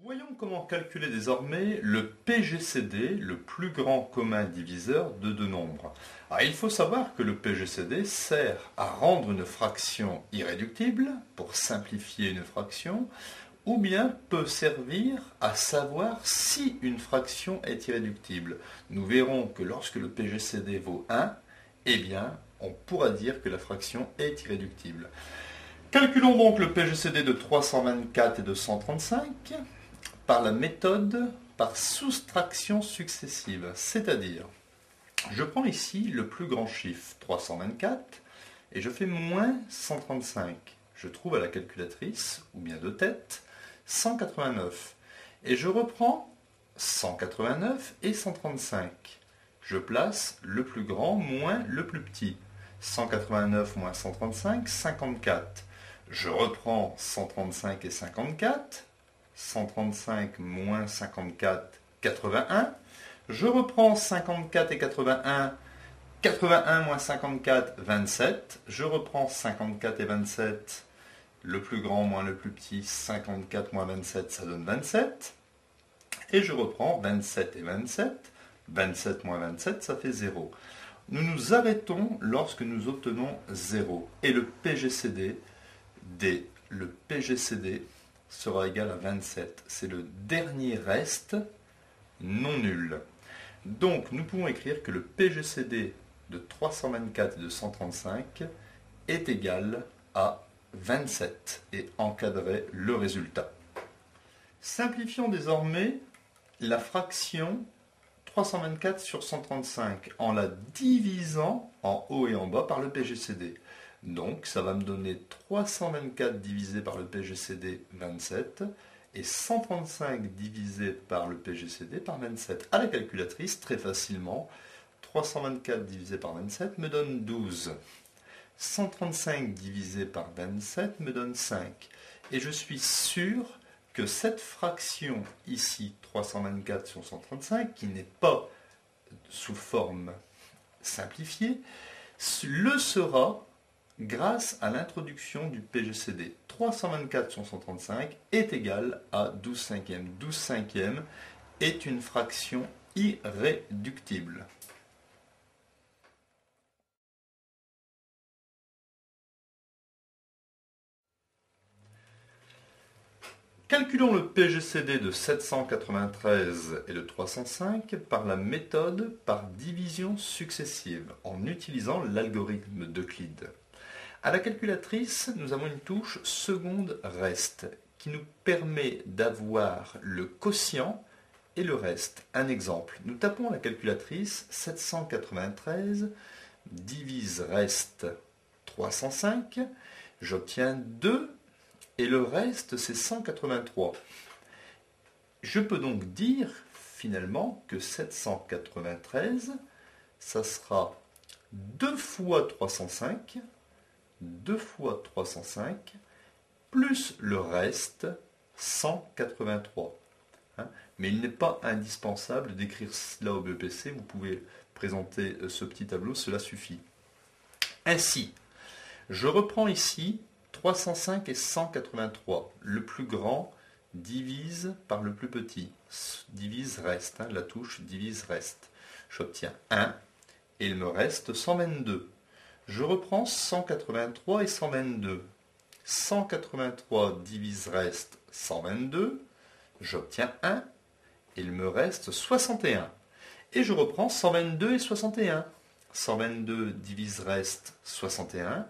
Voyons comment calculer désormais le PGCD, le plus grand commun diviseur de deux nombres. Alors, il faut savoir que le PGCD sert à rendre une fraction irréductible, pour simplifier une fraction, ou bien peut servir à savoir si une fraction est irréductible. Nous verrons que lorsque le PGCD vaut 1, eh bien, on pourra dire que la fraction est irréductible. Calculons donc le PGCD de 324 et de 135 par la méthode par soustraction successive, c'est-à-dire, je prends ici le plus grand chiffre, 324, et je fais moins 135. Je trouve à la calculatrice, ou bien de tête, 189. Et je reprends 189 et 135. Je place le plus grand moins le plus petit. 189 moins 135, 54. Je reprends 135 et 54. 135 moins 54, 81. Je reprends 54 et 81. 81 moins 54, 27. Je reprends 54 et 27. Le plus grand moins le plus petit, 54 moins 27, ça donne 27. Et je reprends 27 et 27. 27 moins 27, ça fait 0. Nous nous arrêtons lorsque nous obtenons 0. Et le PGCD sera égal à 27. C'est le dernier reste non nul. Donc nous pouvons écrire que le PGCD de 324 et de 135 est égal à 27 et encadrer le résultat. Simplifions désormais la fraction 324 sur 135 en la divisant en haut et en bas par le PGCD. Donc ça va me donner 324 divisé par le PGCD 27 et 135 divisé par le PGCD par 27. À la calculatrice, très facilement, 324 divisé par 27 me donne 12. 135 divisé par 27 me donne 5. Et je suis sûr que cette fraction ici, 324 sur 135, qui n'est pas sous forme simplifiée, le sera grâce à l'introduction du PGCD. 324 sur 135 est égal à 12 cinquièmes. 12 cinquièmes est une fraction irréductible. Calculons le PGCD de 793 et de 305 par la méthode par division successive, en utilisant l'algorithme d'Euclide. À la calculatrice, nous avons une touche seconde reste qui nous permet d'avoir le quotient et le reste. Un exemple, nous tapons à la calculatrice 793 divise reste 305, j'obtiens 2 et le reste c'est 183. Je peux donc dire finalement que 793, ça sera 2 fois 305, 2 fois 305, plus le reste, 183. Mais il n'est pas indispensable d'écrire cela au BEPC, vous pouvez présenter ce petit tableau, cela suffit. Ainsi, je reprends ici 305 et 183. Le plus grand divise par le plus petit, divise reste, la touche divise reste. J'obtiens 1 et il me reste 122. Je reprends 183 et 122. 183 divise reste 122. J'obtiens 1 et il me reste 61. Et je reprends 122 et 61. 122 divise reste 61.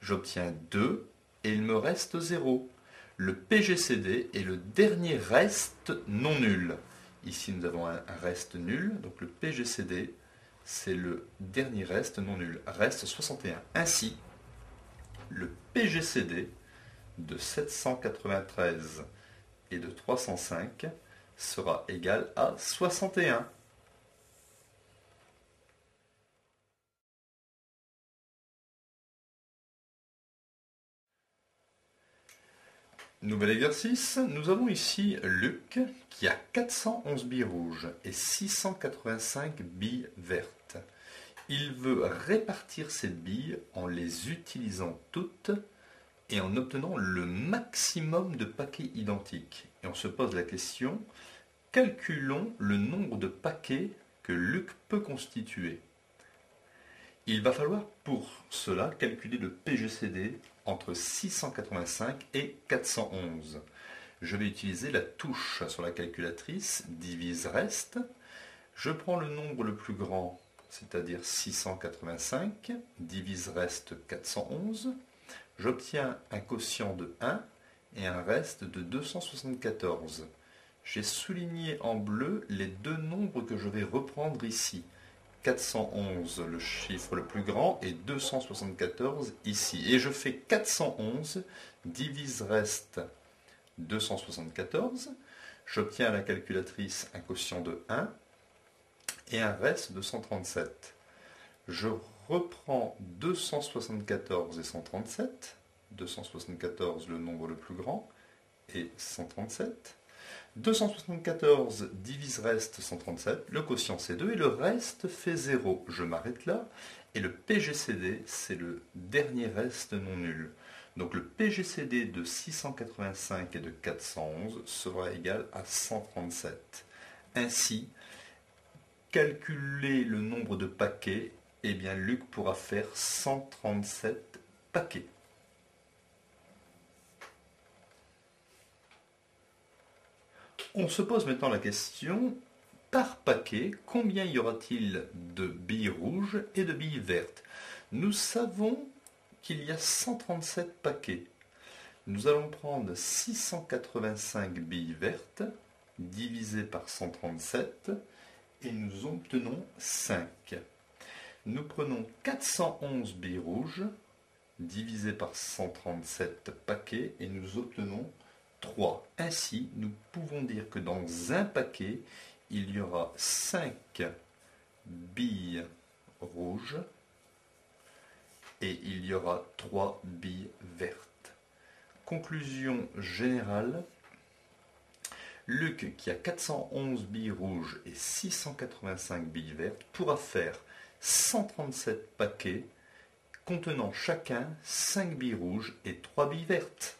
J'obtiens 2 et il me reste 0. Le PGCD est le dernier reste non nul. Ici nous avons un reste nul, donc le PGCD c'est le dernier reste non nul, reste 61. Ainsi, le PGCD de 793 et de 305 sera égal à 61. Nouvel exercice, nous avons ici Luc qui a 411 billes rouges et 685 billes vertes. Il veut répartir ces billes en les utilisant toutes et en obtenant le maximum de paquets identiques. Et on se pose la question, calculons le nombre de paquets que Luc peut constituer. Il va falloir pour cela calculer le PGCD entre 685 et 411. Je vais utiliser la touche sur la calculatrice, divise-reste. Je prends le nombre le plus grand, c'est-à-dire 685, divise-reste 411. J'obtiens un quotient de 1 et un reste de 274. J'ai souligné en bleu les deux nombres que je vais reprendre ici. 411, le chiffre le plus grand, et 274 ici. Et je fais 411 divise reste 274. J'obtiens à la calculatrice un quotient de 1 et un reste de 137. Je reprends 274 et 137. 274 le nombre le plus grand et 137. 274 divise reste 137, le quotient c'est 2 et le reste fait 0. Je m'arrête là. Et le PGCD, c'est le dernier reste non nul. Donc le PGCD de 685 et de 411 sera égal à 137. Ainsi, calculer le nombre de paquets, eh bien Luc pourra faire 137 paquets. On se pose maintenant la question, par paquet, combien y aura-t-il de billes rouges et de billes vertes? Nous savons qu'il y a 137 paquets. Nous allons prendre 685 billes vertes, divisé par 137, et nous obtenons 5. Nous prenons 411 billes rouges, divisé par 137 paquets, et nous obtenons 3. Ainsi, nous pouvons dire que dans un paquet, il y aura 5 billes rouges et il y aura 3 billes vertes. Conclusion générale, Luc, qui a 411 billes rouges et 685 billes vertes, pourra faire 137 paquets contenant chacun 5 billes rouges et 3 billes vertes.